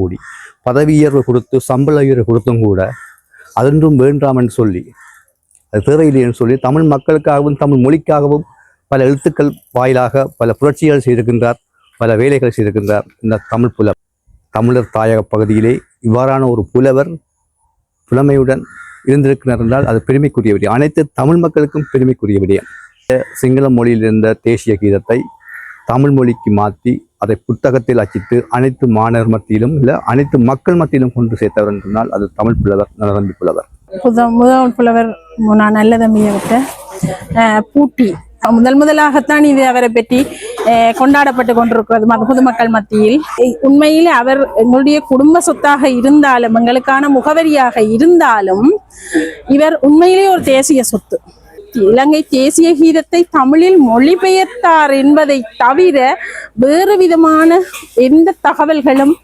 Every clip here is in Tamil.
கூடி பதவி உயர்வு கொடுத்து சம்பள உயர்வு கொடுத்தும் கூட அதென்றும் வேண்டாம் என்று சொல்லி அது தேவையில்லை என்று சொல்லி தமிழ் மக்களுக்காகவும் தமிழ் மொழிக்காகவும் பல எழுத்துக்கள் வாயிலாக பல புரட்சிகள் செய்திருக்கின்றார், பல வேலைகள் செய்திருக்கின்றார். இந்த தமிழ் புலவர் தமிழர் தாயக பகுதியிலே இவ்வாறான ஒரு புலவர் புலமையுடன் இருந்திருக்கிறார் என்றால் அது பெருமைக்குரிய விடயம். அனைத்து தமிழ் மக்களுக்கும் பெருமைக்குரிய விடயம். சிங்கள மொழியில் இருந்த தேசிய கீதத்தை தமிழ் மொழிக்கு மாற்றி அதை புத்தகத்தில் அச்சிட்டு அனைத்து மாணவர் மத்தியிலும் இல்லை அனைத்து மக்கள் மத்தியிலும் கொண்டு சேர்த்தவர் என்றால் அது தமிழ் புலவர் நலதம்பி புலவர். முதல் புலவர் நல்லதம்பியவற்ற பூட்டி முதலாகத்தான் இது அவரை பற்றி கொண்டாடப்பட்டு கொண்டிருக்கிறது பொதுமக்கள் மத்தியில். உண்மையில் அவர் எங்களுடைய குடும்ப சொத்தாக இருந்தாலும் எங்களுக்கான முகவரியாக இருந்தாலும் இவர் உண்மையிலேயே ஒரு தேசிய சொத்து. இலங்கை தேசிய கீதத்தை தமிழில் மொழிபெயர்த்தார் என்பதை தவிர வேறு விதமான எந்த தகவல்களும்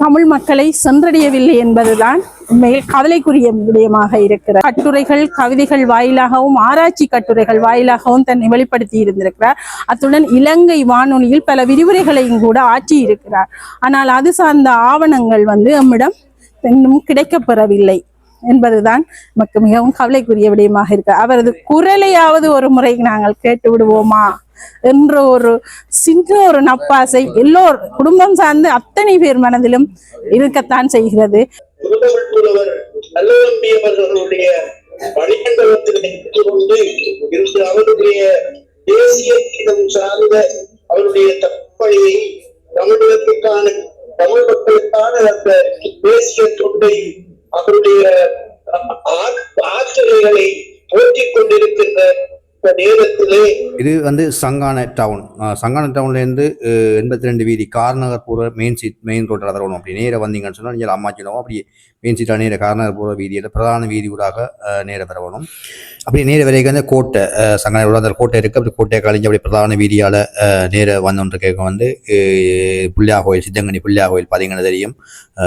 தமிழ் மக்களை சென்றடையவில்லை என்பதுதான் உண்மையில் கவலைக்குரிய விடயமாக இருக்கிறார். கட்டுரைகள் கவிதைகள் வாயிலாகவும் ஆராய்ச்சி கட்டுரைகள் வாயிலாகவும் தன்னை வெளிப்படுத்தி இருந்திருக்கிறார். அத்துடன் இலங்கை வானொலியில் பல விரிவுரைகளையும் கூட ஆற்றி இருக்கிறார். ஆனால் அது சார்ந்த ஆவணங்கள் நம்மிடம் இன்னும் கிடைக்கப்பெறவில்லை என்பதுதான் நமக்கு மிகவும் கவலைக்குரிய விடயமாக இருக்கு. அவரது குரலையாவது ஒரு முறை நாங்கள் கேட்டு விடுவோமா என்ற ஒரு சின்ன ஒரு நப்பாசை எல்லோர் குடும்பம் சார்ந்து அத்தனை பேர் மனதிலும் இருக்கத்தான் செய்கிறது. அவருடைய தேசிய கீதம் சார்ந்த அவருடைய தப்பையை தமிழகத்துக்கான தமிழ் மக்களுக்கான அந்த தேசிய தொண்டை அவருடைய ஆற்றல்களை போற்றிக் கொண்டிருக்கின்ற நேரத்திலே இது சங்கான டவுன்லேருந்து 82 வீதி கார்நகர் பூர்வ மெயின் ரோட்டில் வரணும். அப்படி நேராக வந்தீங்கன்னு சொன்னால் நீங்கள் அம்மாச்சினோம் அப்படியே மெயின் சீட்டாக நேர கார்நகர் பூர்வ வீதியில் பிரதான வீதி ஊடாக நேர வரணும். அப்படி நேர வரைக்கும் வந்து கோட்டை சங்கான அந்த கோட்டை இருக்குது. அப்படி கோட்டையை கழிஞ்சு அப்படி பிரதான வீதியால் நேர வந்தோன்று கேட்க பிள்ளையா கோயில் சித்தங்கனி பிள்ளையா கோயில் பார்த்தீங்கன்னா தெரியும்.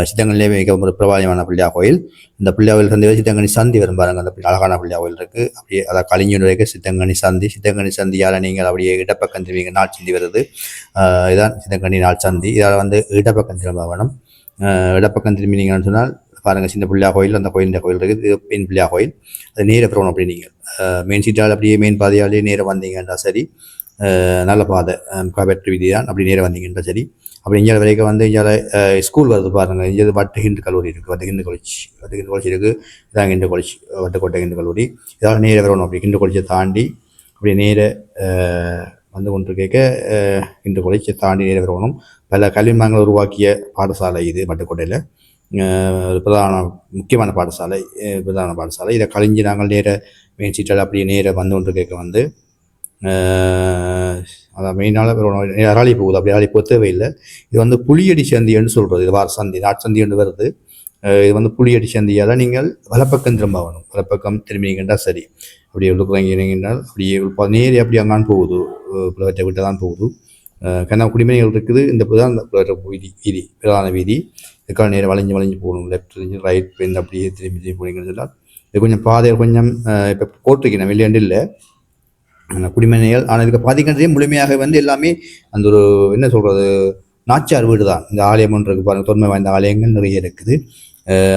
சித்தங்கனிலே மிக ஒரு பிரபலமான பிள்ளையா கோயில். இந்த பிள்ளையா கோயில் சந்தி சித்தங்கனி சந்தி வரும் பாருங்க. அந்த அழகான பிள்ளையா கோயில் இருக்குது. அப்படியே அதை கழிஞ்சு வரைக்கும் சித்தங்கனி சந்தியால் நீங்கள் அப்படியே இடப்பக்கம் திரும்பிங்க நாள் சந்தி வருது. இதான் சித்தங்கனி நாள் சந்தி. இதால் இடப்பக்கம் திரும்ப வேணும். இடப்பக்கம் திரும்பினீங்கன்னு சொன்னால் பாருங்கள் சின்ன பிள்ளையா கோயில், அந்த கோயில் இந்த கோயில் இருக்குது. இது பெண் பிள்ளையா கோயில். அது நேர போகணும். அப்படி நீங்கள் மெயின் சீட்டால் அப்படியே மெயின் பாதையாலே நேரம் வந்தீங்கன்னா சரி, நல்ல பாதை காவேற்று வீதி தான். அப்படி நேரம் வந்தீங்கன்னா சரி. அப்படி இங்கே வரைக்கும் இங்கே ஸ்கூல் வருது பாருங்கள். இங்கே வட்டு ஹிந்து கல்லூரி இருக்குது. வட்டு ஹிந்து காலேஜ் இருக்குது. இதான் ஹிந்து காலேஜ், வட்டுக்கோட்டை ஹிந்து கல்லூரி. இதால் நேர வரணும். அப்படி ஹிந்து காலேஜை தாண்டி அப்படி நேர கொண்டு கேட்க ஹிந்து காலேஜை தாண்டி நேர வரணும். பல கல்விமான்களை உருவாக்கிய பாடசாலை இது வட்டுக்கோட்டையில். முக்கியமான பாடசாலை. இதை கழிஞ்சு நாங்கள் நேர மெயின் சீட்டால் அப்படியே நேர கொண்டு கேட்க அதான் மெயினால் அராளி போகுது. அப்படி அராளி போக தேவையில்லை. இது புளியடி சந்தி என்று சொல்கிறது. இது வார சந்தி நாட்சந்தி என்று வருது. இது புளியடி சந்தியால் நீங்கள் வலப்பக்கம் திரும்பணும். வலப்பக்கம் திரும்பினீங்கன்னா சரி. அப்படியே உள்ளுக்குறீங்கன்னால் அப்படியே நேரே அப்படி அங்கான் போகுது. புலவற்றை விட்டு தான் போகுது. குடிமனைகள் இருக்குது. இந்த தான் வீதி பிரதான வீதி. இதுக்காக நேரம் வளைஞ்சு போகணும். லெஃப்ட் ரைட் பெண் அப்படியே திரும்பி போனீங்கன்னு சொன்னால் இது கொஞ்சம் பாதை கொஞ்சம் இப்போ போட்டிருக்கேன் வெளியாண்டு இல்லை குடிமனைகள். ஆனால் இதுக்கு பாதிக்கின்றதே முழுமையாக எல்லாமே அந்த ஒரு என்ன சொல்கிறது நாச்சார் வீடு தான். இந்த ஆலயம் ஒன்று இருக்குது பாருங்கள். தொன்மை வாய்ந்த ஆலயங்கள் நிறைய இருக்குது.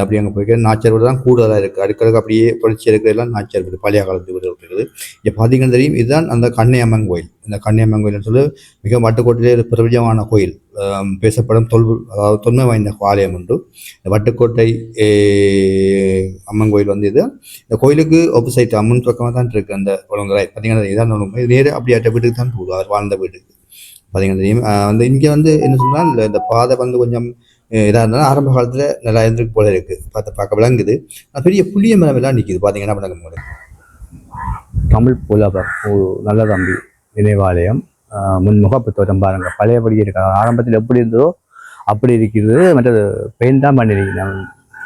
அப்படி அங்கே போய்க்க நாச்சார் வீடு தான் கூடுதலாக இருக்குது. அடுக்கிறது அப்படியே புரட்சி இருக்கிறதெல்லாம் நாச்சார் வீடு பழைய காலத்து வீடு இருக்குது. இங்கே பார்த்தீங்கன்னு தெரியும். இதுதான் அந்த கண்ணையம்மன் கோயில். இந்த கண்ணையம்மன் கோயில்னு சொல்லி மிக வட்டுக்கோட்டையிலே பிரபலமான கோயில். பேசப்படும் அதாவது தொன்மை வாய்ந்த ஆலயம் உண்டு. இந்த வட்டுக்கோட்டை அம்மன் கோயில் இது இந்த கோயிலுக்கு ஆப்போசைட் அம்மன் பக்கமாக தான் இருக்குது. அந்த ஒழுங்கராய் பார்த்தீங்கன்னா இதான் ஒழுங்கு. இது நேரம் அப்படி அட்ட வீட்டுக்கு தான் போகுது. அவர் வாழ்ந்த வீட்டுக்கு பார்த்தீங்கன்னா தெரியும். இங்கே என்ன சொன்னால் இந்த பாதை கொஞ்சம் இதாக இருந்தாலும் ஆரம்ப காலத்தில் நல்லா இருந்துருக்கு போல இருக்குது. பார்க்க விளங்குது. பெரிய புளிய மரம் எல்லாம் நிற்கிது பார்த்தீங்கன்னா விளங்க. தமிழ் புலவர் நல்லதம்பி நினைவாலயம் முன்முகப்பு தோட்டம் பாருங்கள். பழையபடி இருக்க ஆரம்பத்தில் எப்படி இருந்ததோ அப்படி இருக்கிறது. மற்றது பெயிண்ட் தான் பண்ணிருக்கீங்க.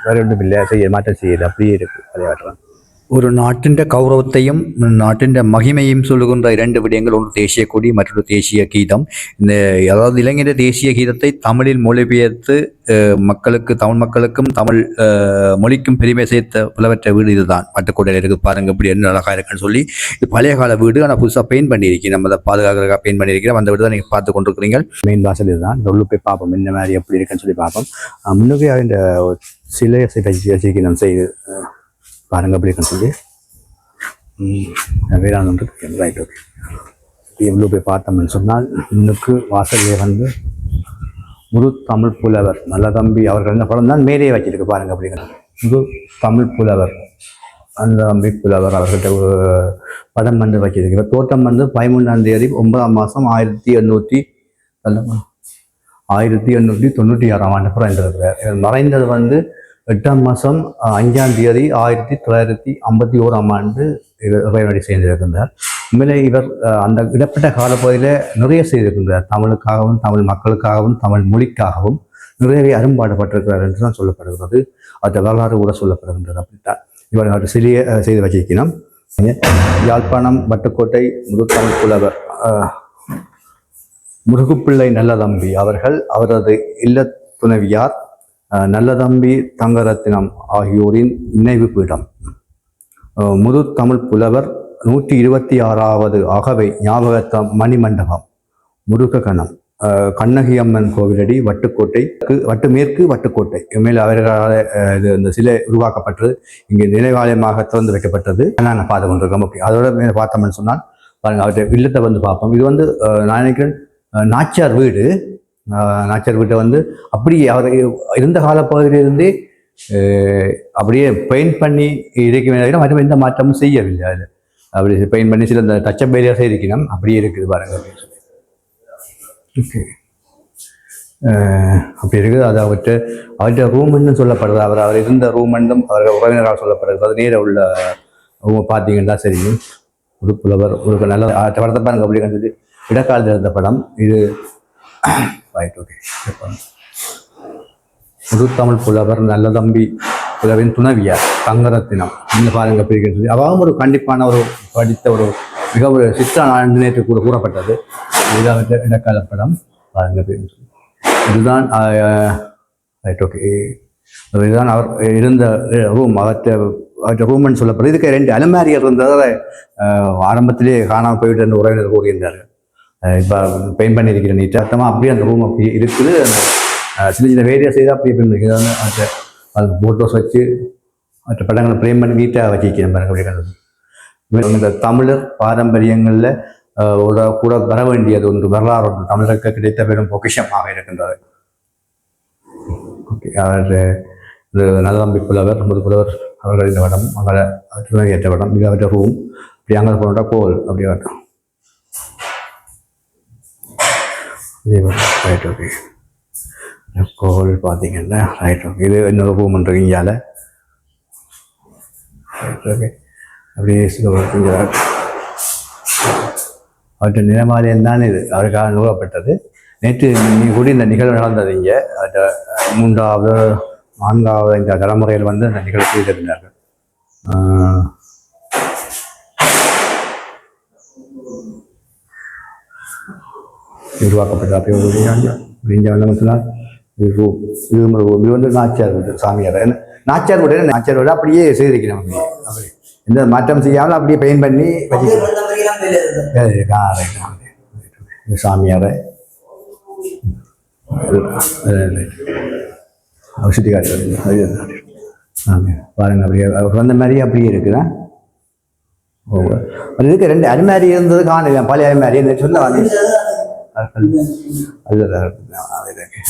வேறு ஒன்றும் இல்லை, மாற்றம் செய்யலை. அப்படியே இருக்குது பழைய ஒரு நாட்டின் கௌரவத்தையும் நாட்டின் மகிமையும் சொல்லுகின்ற இரண்டு விடயங்கள், ஒன்று தேசிய கொடி, மற்றொரு தேசிய கீதம். இந்த அதாவது இளைஞர் தேசிய கீதத்தை தமிழில் மொழிபெயர்த்து மக்களுக்கு, தமிழ் மக்களுக்கும் தமிழ் மொழிக்கும் பெருமை சேர்த்த புலவற்ற வீடு இதுதான். பட்டுக்கோட்டையில் இருக்குது பாருங்க, இப்படி என்ன அழகாக இருக்குன்னு சொல்லி. இது பழைய கால வீடு, ஆனால் புதுசாக பெயிண்ட் பண்ணியிருக்கேன். நம்ம அதை பாதுகாக்கிறதுக்காக பெயிண்ட் பண்ணியிருக்கிறோம். அந்த வீடு தான் நீங்கள் பார்த்து கொண்டிருக்கிறீங்க. மெயின் வாசல் இதுதான். இந்த உள்ள போய் பார்ப்போம் என்ன மாதிரி எப்படி இருக்குன்னு சொல்லி பார்ப்போம். முன்னுக்கு இந்த சிலையை வச்சுக்கணும் செய்து பாருங்க அப்படி இருக்குன்னு சொல்லி வேளாண் ரைட். ஓகே, எவ்வளோ போய் பார்த்தோம்னு சொன்னால் இன்னுக்கு வாசலே வந்து முழு தமிழ் புலவர் நல்லதம்பி அவர்கள் என்ன படம் தான் மேலே வச்சிருக்கு பாருங்க அப்படிங்கிறது. முழு தமிழ் புலவர் நல்லதம்பி புலவர் அவர்கிட்ட ஒரு படம் வந்து வச்சிருக்கு. தோட்டம் வந்து 13ஆம் தேதி 9ஆம் மாதம் 1896ஆம் ஆண்டு பிறந்திருக்கிறார். மறைந்தது வந்து 8ஆம் மாதம் 5ஆம் தேதி 1951ஆம் ஆண்டு இறைவனடி சேர்ந்திருக்கின்றார். உண்மையிலே இவர் அந்த இடப்பட்ட காலப்பகுதியில் நிறைய செய்திருக்கின்றார். தமிழுக்காகவும், தமிழ் மக்களுக்காகவும், தமிழ் மொழிக்காகவும் நிறைய அரும்பாடுபட்டிருக்கிறார் என்று தான் சொல்லப்படுகிறது. அந்த வரலாறு கூட சொல்லப்படுகின்றது. அப்படித்தான் இவர் அவர் சிறிய செய்து வச்சிருக்கணும். யாழ்ப்பாணம் வட்டுக்கோட்டை முதுத்தமிழ் புலவர் முருகுப்பிள்ளை நல்லதம்பி அவர்கள், அவரது இல்ல துணைவியார் நல்லதம்பி தங்கரத்தினம் ஆகியோரின் நினைவு பீடம். முது தமிழ் புலவர் 126வது அகவை ஞாபகத்த மணிமண்டபம், முருககணம், கண்ணகி அம்மன் கோவிலடி, வட்டுக்கோட்டை, வட்டுமேற்கு வட்டுக்கோட்டை. மேல் அவர்களால் இது இந்த சிலை உருவாக்கப்பட்டது. இங்கே நினைவாலயமாக திறந்து வைக்கப்பட்டது. நாங்கள் பார்த்து கொண்டிருக்கோம். ஓகே, அதோட மேலே பார்த்தோம்னு சொன்னால் பாருங்கள், அவற்றை இல்லத்தை வந்து பார்ப்போம். இது வந்து நான் நினைக்கிறேன் நாச்சியார் வீடு. நாச்சியார் வீட்டை வந்து அப்படியே அவர் இருந்த காலப்பகுதியிலிருந்தே அப்படியே பெயிண்ட் பண்ணி இருக்க வேண்டிய மற்றும் எந்த மாற்றமும் செய்யவில்லை. அதில் அப்படி பெயிண்ட் பண்ணி சில இந்த டச்சப் ஏரியாஸே இருக்கணும், அப்படியே இருக்குது பாருங்க அப்படின்னு சொல்லி. ஓகே, அப்படி இருக்குது. அது அவர்கிட்ட ரூம்னு சொல்லப்படுறது. அவர் இருந்த ரூம்னும் அவர் உறவினரால் சொல்லப்படுறது. அது நேர உள்ள ரூமை பார்த்தீங்கன்னா சரி. ஒரு புலவர் ஒரு நல்ல படத்தை பாருங்க அப்படி கண்டது. இடக்காலத்தில் இருந்த படம் இது. Right, okay. முதுத்தமிழ் புலவர் நல்லதம்பி புலவின் துணைவியார் தங்கரத்தினம். இந்த பாருங்க பிரிக்கிறது. அவாவும் ஒரு கண்டிப்பான ஒரு படித்த ஒரு மிக ஒரு சித்திர நேற்று கூட கூறப்பட்டது. இதுதான் இடக்கால படம் பாருங்க. இதுதான் ரைட், ஓகே. இதுதான் அவர் இருந்த ரூம். அவற்ற ரூம்னு சொல்லப்படுறது. இதுக்கு 2 அலமாரியர் இருந்ததை ஆரம்பத்திலே காணாமல் போய்விட்டு என்று உறவினர் கூறுகின்றார்கள். இப்போ பெயிண்ட் பண்ணியிருக்கிற நீட்டாக அர்த்தமாக அப்படியே அந்த ரூம் அப்படி இருக்குது. அந்த சின்ன சின்ன வேரியா செய்தால் அப்படியே பண்ணிருக்கு. அது ஃபோட்டோஸ் வச்சு மற்ற படங்களை பிரேம் பண்ணி நீட்டாக வச்சிருக்கிறேன் பாருங்க. அப்படி கண்டது இந்த தமிழர் பாரம்பரியங்களில் கூட வர வேண்டியது ஒன்று வரலாறு ஒன்று தமிழருக்கு கிடைத்த பெரும் பொக்கிஷமாக இருக்கின்றது. ஓகே, அவர் இது நல்லதம்பி புலவர் முது புலவர் அவர்கள் இந்த படம் அவரை ஏற்ற படம். இது அவற்ற ரூம். இப்படி அங்கே போனோட்டா கோல் அப்படி வரட்டும். Right, okay. கோல் பார்த்தீங்கன்னா ரைட், ஓகே. இது இன்னொரு ரூம் இருக்கு இங்கால. Right, okay. அப்படியே அவற்றை நிலமாலயம் தான் இது. அவருக்காக நிறுவப்பட்டது. நேற்று கூடி இந்த நிகழ்வு நடந்தது. இங்கே 3வது 4வது இந்த தலைமுறையில் வந்து அந்த நிகழ்வு செய்திருந்தார்கள். உருவாக்கப்பட்ட அப்படி சொன்னால் இது வந்து நாச்சியார் வீடு சாமியார். நாச்சியார் வீடு நாச்சியார் வீடு அப்படியே செய்திருக்கிறோம். அப்படி எந்த மாற்றம் செய்யாமல் அப்படியே பெயிண்ட் பண்ணி வச்சுக்கிறோம். சாமியாரை சுற்றி காட்டுறது பாருங்க. அப்படியே வந்த மாதிரியே அப்படியே இருக்குதா. இதுக்கு 2 அலுமாரி இருந்தது காணல. பழைய அலுமாரி சொன்ன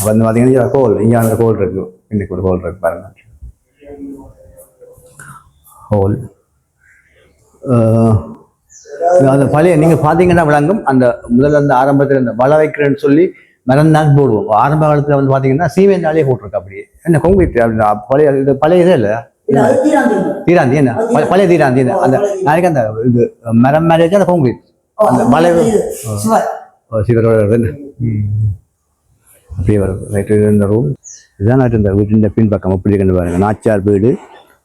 வந்து பார்த்தீங்கன்னா கோல் இங்கே கோல் இருக்கு. இன்னைக்கு ஒரு கோல் இருக்கு பாருங்க. ஹோல் அந்த பழைய நீங்கள் பார்த்தீங்கன்னா விளங்கும். அந்த முதல்ல அந்த ஆரம்பத்தில் இந்த வள வைக்கிறேன்னு சொல்லி மரம் தான் போடுவோம். ஆரம்ப காலத்தில் வந்து பார்த்தீங்கன்னா சீமெண்டாலே போட்டிருக்கு. அப்படியே என்ன கொங்கிட்டு அப்படின்னா பழைய இதே இல்லை தீராந்தி என்ன பழைய தீராந்தி என்ன அந்த நாளைக்கு அந்த இது மரம் மேலே அந்த கொங்கிட்டு அந்த மலை சிவரோட அப்படியே வரும். ரைட்டு, இந்த ரூம் இதுதான். இந்த வீட்டின் பின்பக்கம் அப்படி கண்டு பாருங்க. நாச்சியார் வீடு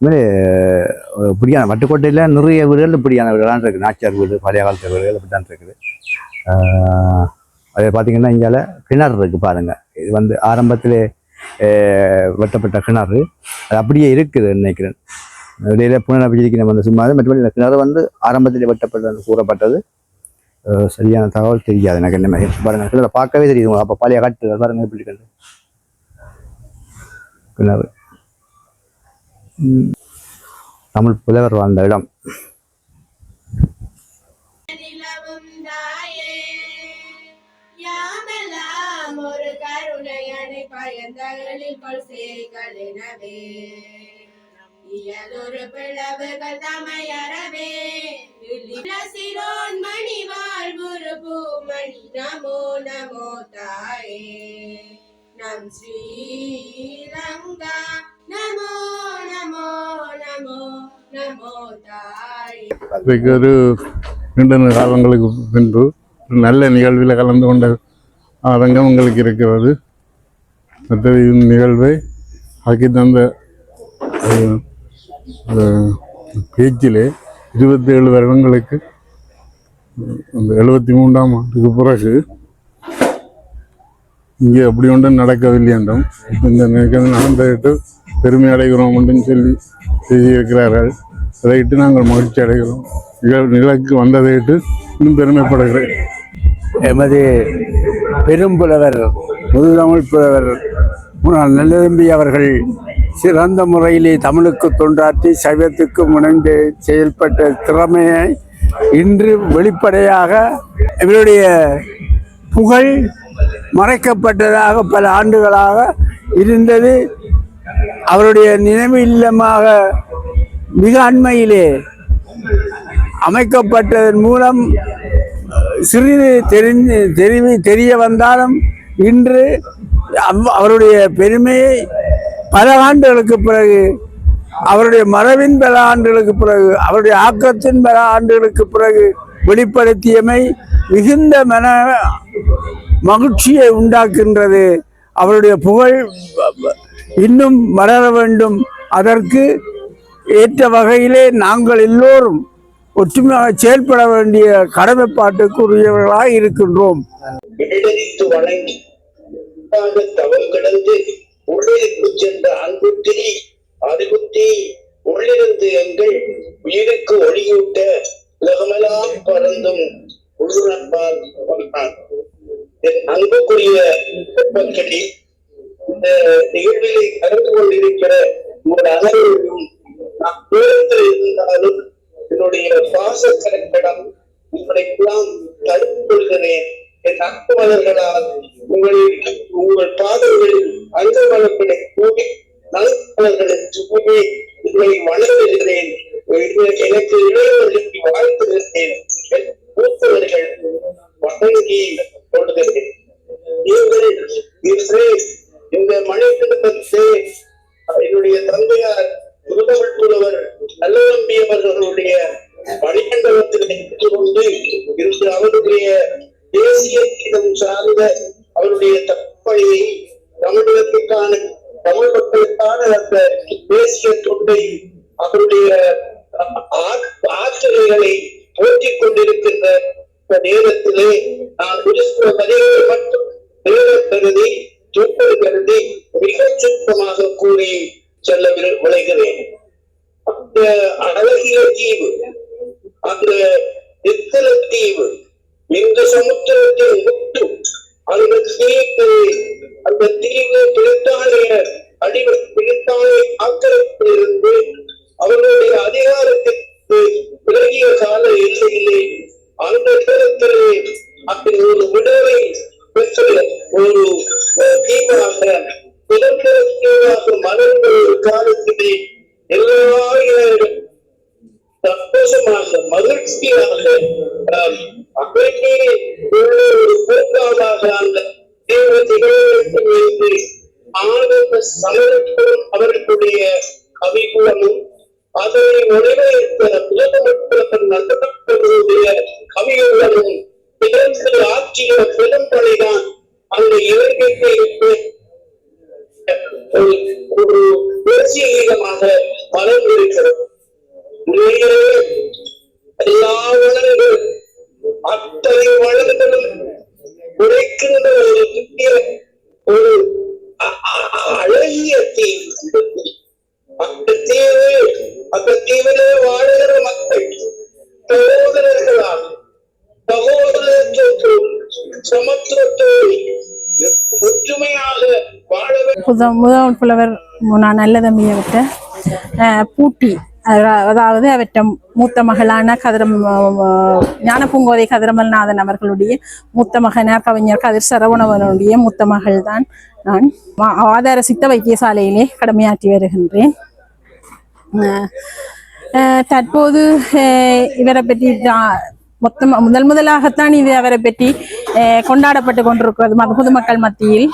இதுமாதிரி இப்படியான வட்டுக்கோட்டையில் நிறைய வீடுகள் இப்படியான வீடுகள்லாம் இருக்குது. நாச்சியார் வீடு, பழைய காலத்து வீடுகள் இப்படி தான் இருக்குது. அதை பார்த்தீங்கன்னா இங்கால கிணறு இருக்குது பாருங்கள். இது வந்து ஆரம்பத்திலே வெட்டப்பட்ட கிணறு, அது அப்படியே இருக்குது நினைக்கிறேன். இடையில புனரமைச்சிருக்கிற வந்து சும்மா. மற்றபடி இந்த கிணறு வந்து ஆரம்பத்திலே வெட்டப்பட்டது கூறப்பட்டது. சரியான தகவல் தெரியாது எனக்கு. என்ன மாதிரி பாருங்கள், கிணறு பார்க்கவே தெரியுது. அப்போ பழைய காட்டு பாருங்கள் எப்படி இருக்குது கிணறு. தமிழ் புலவர் வாழ்ந்த இடம். ஒரு கருணையனை பயந்தகளில் கொள்சைகளினவே இயலொரு பிளவுகள் தமையறவே சிரோன் மணி வாழ்வுரு பூமணி நமோ நமோ தாயே நம் ஸ்ரீலங்கா நமோ நமோ நமோ நமோ தாயே. ஒரு நீண்ட காலங்களுக்கு பின்பு நல்ல நிகழ்வில் கலந்து கொண்ட ஆதங்கம் உங்களுக்கு இருக்கிறது. மற்ற நிகழ்வை ஆக்கி தந்த பேச்சிலே 27 வருடங்களுக்கு அந்த 73ஆம் ஆண்டுக்கு பிறகு இங்கே அப்படி ஒன்றும் நடக்கவில்லை என்றும் இந்த நிகழ்வு நடந்துவிட்டு பெருமை அடைகிறோம் என்றும் சொல்லி செய்திருக்கிறார்கள். அதையிட்டு நாங்கள் மகிழ்ச்சி அடைகிறோம். நிலைக்கு வந்ததையிட்டு இன்னும் பெருமைப்படுகிறேன். எமது பெரும்புலவர், முதுதமிழ் புலவர் நல்லதம்பி அவர்கள் சிறந்த முறையிலே தமிழுக்கு தொண்டாற்றி சைவத்துக்கு முனைந்து செயல்பட்ட திறமையை இன்று வெளிப்படையாக இவருடைய புகழ் மறைக்கப்பட்டதாக பல ஆண்டுகளாக இருந்தது. அவருடைய நினைவு இல்லமாக மிக அண்மையிலே அமைக்கப்பட்டதன் மூலம் சிறிது தெரிய வந்தாலும் இன்று அவருடைய பெருமையை பல ஆண்டுகளுக்கு பிறகு, அவருடைய மரபின் பல ஆண்டுகளுக்கு பிறகு, அவருடைய ஆக்கத்தின் பல ஆண்டுகளுக்கு பிறகு வெளிப்படுத்தியமை மிகுந்த மகிழ்ச்சியை உண்டாக்குகின்றது. அவருடைய புகழ் இன்னும் வளர வேண்டும். அதற்கு ஏற்ற வகையிலே நாங்கள் எல்லோரும் ஒற்றுமையாக செயல்பட வேண்டிய கடமைப்பாட்டுக்கு உரியவர்களாக இருக்கின்றோம். வணங்கி தவம் கடந்து உள்ளிருக்கு சென்ற அன்புத்தி அறிவுத்தி உள்ளிருந்து எங்கள் உயிருக்கு ஒளியூட்ட உலகமெல்லாம் பறந்தும் உள்ளுணர்வார் என் அன்புக்குரிய மக்களே, இந்த நிகழ்வில் கலந்து கொண்டிருக்கிற உங்கள் அனைவரும் தூரத்தில் இருந்தாலும் என்னுடைய பாசக்கரங்களிடம் உங்களையெல்லாம் தடுத்து கொள்கிறேன். என் அன்புமலர்களால் உங்கள் பாதங்களில் அங்கமலர்களை கூடி நல்மலர்களுக்கு கூடி உங்களை வணங்குகிறேன். எனக்கு இளையவர்களுக்கு வாழ்த்துகிறேன். மூத்தவர்கள் வணங்கி கொள்கிறேன். இந்த மணித்திருப்பத்தை என்னுடைய தந்தையார் முதுதமிழ் புலவர் நல்லதம்பி அவர்களுடைய மணிமண்டபத்தில் கொண்டு இன்று அவருடைய தேசிய கீதம் சார்ந்த அவருடைய தப்பணியை தமிழகத்துக்கான தமிழ் மக்களுக்கான அந்த தேசிய தொண்டை அவருடைய ஆற்றல்களை போற்றிக் கொண்டிருக்கின்ற நேரத்திலே நான் பதிவுகள் மட்டும் நேரம் கருதி சொற்கள் கருதி மிக சுத்தமாக கூறி செல்ல விளைகிறேன். அந்த அழகிய தீவு, அந்த நித்தல தீவு, இந்த சமுத்திரத்தின் முட்டு, அந்த தீவு பிரித்தானிய ஆக்கிரமிப்பிலிருந்து அவர்களுடைய அதிகாரத்திற்கு விலகிய கால எல்லையிலே அந்த நேரத்திலே அப்படி ஒரு விடுதலை பெற்ற ஒரு தீவாக சுதந்திர தீவாக மலர்ந்த ஒரு காலத்திலே எல்லாரும் சந்தோஷமாக மகிழ்ச்சியாக ஒரு போக்காக அந்த தேவதைகளுக்கு ஆனந்த சமரத்தும் அவர்களுடைய கவிகுலமும் அதனை நிறைவேற்ற நல்லவர்களுடைய கவிகுலமும் பிறந்து ஆட்சிய பெரும்படைதான் அந்த இலங்கைக்கு ஒரு தேசிய கீதமாக பலன் இருக்கிறது. உண்மையிலே எல்லா வளங்களும் அத்தனை வளங்களும் உழைக்கின்ற ஒரு புதிய ஒரு அழகிய தீவு. அந்த தீவு, அந்த தீவிலே வாழுகிற மக்கள் சகோதரர்களாக சகோதரத்தோடு சமத்துவத்தோடு ஒற்றுமையாக வாழ முதல் புலவர் நல்லதம்பியவற்ற பூட்டி, அதாவது அவற்ற மூத்த மகளான ஞானபூங்கோதை கதிரமல்நாதன் அவர்களுடைய மூத்த மகனார் கவிஞர் கதிர் சரவணவனுடைய மூத்த மகள் தான் நான். ஆதார சித்த வைத்தியசாலையிலே கடமையாற்றி வருகின்றேன். தற்போது இவரை பற்றி முதலாகத்தான் இது அவரை பற்றி கொண்டாடப்பட்டு கொண்டிருக்கிறது பொதுமக்கள் மத்தியில்.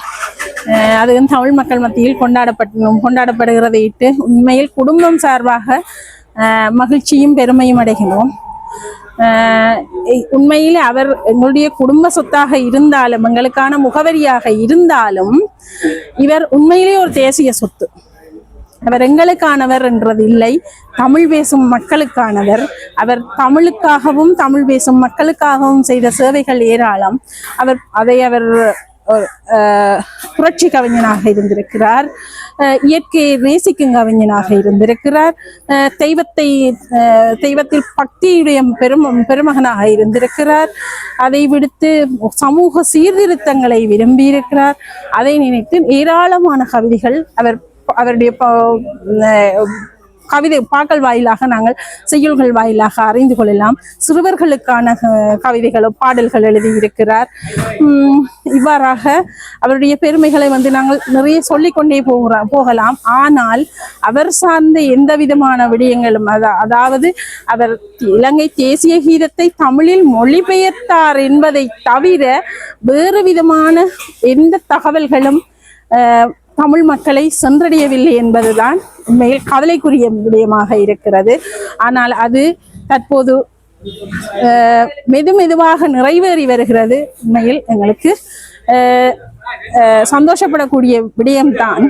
அதுவும் தமிழ் மக்கள் மத்தியில் கொண்டாடப்படுகிறதை இட்டு உண்மையில் குடும்பம் சார்பாக மகிழ்ச்சியும் பெருமையும் அடைகிறோம். உண்மையில் அவர் எங்களுடைய குடும்ப சொத்தாக இருந்தாலும், எங்களுக்கான முகவரியாக இருந்தாலும், இவர் உண்மையிலே ஒரு தேசிய சொத்து. அவர் எங்களுக்கானவர் என்றது இல்லை, தமிழ் பேசும் மக்களுக்கானவர். அவர் தமிழுக்காகவும் தமிழ் பேசும் மக்களுக்காகவும் செய்த சேவைகள் ஏராளம். அவர் புரட்சி கவிஞனாக இருந்திருக்கிறார், இயற்கையை நேசிக்கும் கவிஞனாக இருந்திருக்கிறார், தெய்வத்தில் பக்தியுடைய பெருமகனாக இருந்திருக்கிறார். அதை விடுத்து சமூக சீர்திருத்தங்களை விரும்பியிருக்கிறார். அதை நினைத்து ஏராளமான கவிதைகள் அவருடைய கவிதை பாக்கள் வாயிலாக நாங்கள் செய்யுள்கள் வாயிலாக அறிந்து கொள்ளலாம். சிறுவர்களுக்கான கவிதைகளும் பாடல்கள் எழுதியிருக்கிறார். இவ்வாறாக அவருடைய பெருமைகளை நாங்கள் நிறைய சொல்லிக்கொண்டே போகலாம். ஆனால் அவர் சார்ந்த எந்த விதமான விடயங்களும், அதாவது அவர் இலங்கை தேசிய கீதத்தை தமிழில் மொழிபெயர்த்தார் என்பதை தவிர வேறு விதமான எந்த தகவல்களும் தமிழ் மக்களை சென்றடையவில்லை என்பதுதான் உண்மையில் கவலைக்குரிய விடயமாக இருக்கிறது. ஆனால் அது தற்போது மெதுவாக நிறைவேறி வருகிறது. உண்மையில் எங்களுக்கு சந்தோஷப்படக்கூடிய விடயம்தான்.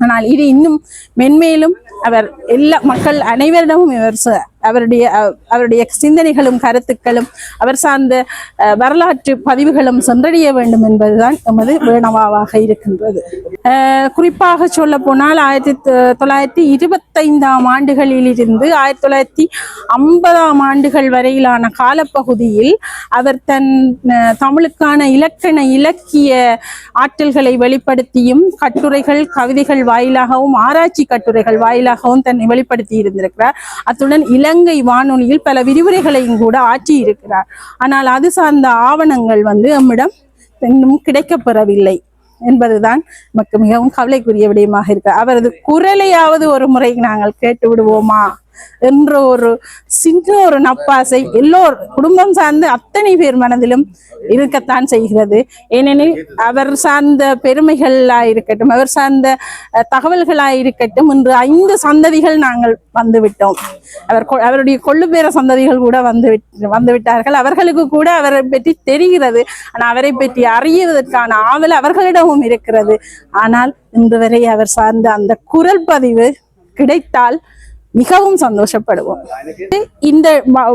ஆனால் இது இன்னும் மென்மேலும் அவர் எல்லா மக்கள் அனைவரிடமும் அவருடைய சிந்தனைகளும் கருத்துக்களும் அவர் சார்ந்த வரலாற்று பதிவுகளும் சென்றடைய வேண்டும் என்பதுதான் எமது வேணவாவாக இருக்கின்றது. குறிப்பாக சொல்ல போனால் 1925ஆம் ஆண்டுகளிலிருந்து 1950ஆம் ஆண்டுகள் வரையிலான காலப்பகுதியில் அவர் தன் தமிழுக்கான இலக்கிய ஆற்றல்களை வெளிப்படுத்தியும் கட்டுரைகள் கவிதைகள் வாயிலாகவும் ஆராய்ச்சி கட்டுரைகள் வாயிலாகவும் தன்னை வெளிப்படுத்தி இருந்திருக்கிறார். அத்துடன் இலங்கை வானொலியில் பல விரிவுரைகளையும் கூட ஆற்றி இருக்கிறார். ஆனால் அது சார்ந்த ஆவணங்கள் நம்மிடம் இன்னும் கிடைக்கப்பெறவில்லை என்பதுதான் நமக்கு மிகவும் கவலைக்குரிய விடயமாக இருக்கு. அவரது குரலையாவது ஒரு முறை நாங்கள் கேட்டு விடுவோமா என்ற ஒரு சின்ன ஒரு நப்பாசை குடும்பம் சார்ந்த அத்தனை பேர் மனதிலும் இருக்கத்தான் செய்கிறது. ஏனெனில் அவர் சார்ந்த பெருமைகளாயிருக்கட்டும், அவர் சார்ந்த தகவல்களாயிருக்கட்டும், இன்று 5 சந்ததிகள் நாங்கள் வந்துவிட்டோம். அவருடைய கொள்ளுப்பேர சந்ததிகள் கூட வந்துவிட்டார்கள். அவர்களுக்கு கூட அவரை பற்றி தெரிகிறது. ஆனால் அவரை பற்றி அறியுவதற்கான ஆவல் அவர்களிடமும் இருக்கிறது. ஆனால் இன்று வரை அவர் சார்ந்த அந்த குரல் பதிவு கிடைத்தால் மிகவும் சந்தோஷப்படுவோம். இந்த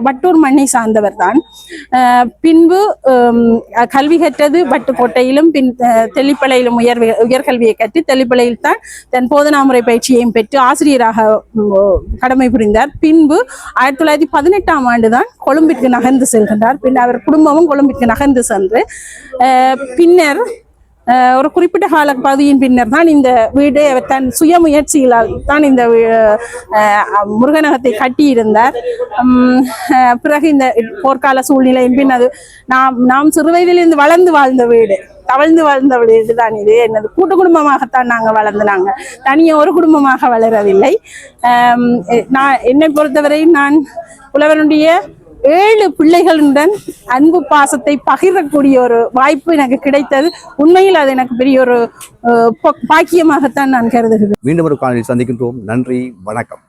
வட்டூர் மண்ணை சார்ந்தவர் தான். பின்பு கல்வி கற்றது வட்டுக்கோட்டையிலும், தெல்லிப்பளையிலும் உயர்கல்வியை கற்று தெல்லிப்பளையில் தான் தன் போதனாமுறை பயிற்சியையும் பெற்று ஆசிரியராக கடமை புரிந்தார். பின்பு 1918ஆம் ஆண்டு தான் கொழும்பிற்கு நகர்ந்து செல்கின்றார். பின் அவர் குடும்பமும் கொழும்பிற்கு நகர்ந்து சென்று பின்னர் ஒரு குறிப்பிட்ட கால பகுதியின் பின்னர் தான் இந்த வீடு அவர் தன் சுய முயற்சிகளால் தான் இந்த முருகனகத்தை கட்டியிருந்தார். பிறகு இந்த போர்க்கால சூழ்நிலையின் பின் அது நாம் சிறுவயதிலிருந்து வளர்ந்து வாழ்ந்த வீடு, தவழ்ந்து வாழ்ந்த வீடு தான் இது. என்னது கூட்டு குடும்பமாகத்தான் நாங்கள் வளர்ந்தாங்க, தனியே ஒரு குடும்பமாக வளரவில்லை. என்னை பொறுத்தவரை நான் புலவனுடைய 7 பிள்ளைகளுடன் அன்பு பாசத்தை பகிரக்கூடிய ஒரு வாய்ப்பு எனக்கு கிடைத்தது. உண்மையில் அது எனக்கு பெரிய ஒரு பாக்கியமாகத்தான் நான் கருதுகிறேன். மீண்டும் ஒரு காணொலியில் சந்திக்கின்றோம். நன்றி, வணக்கம்.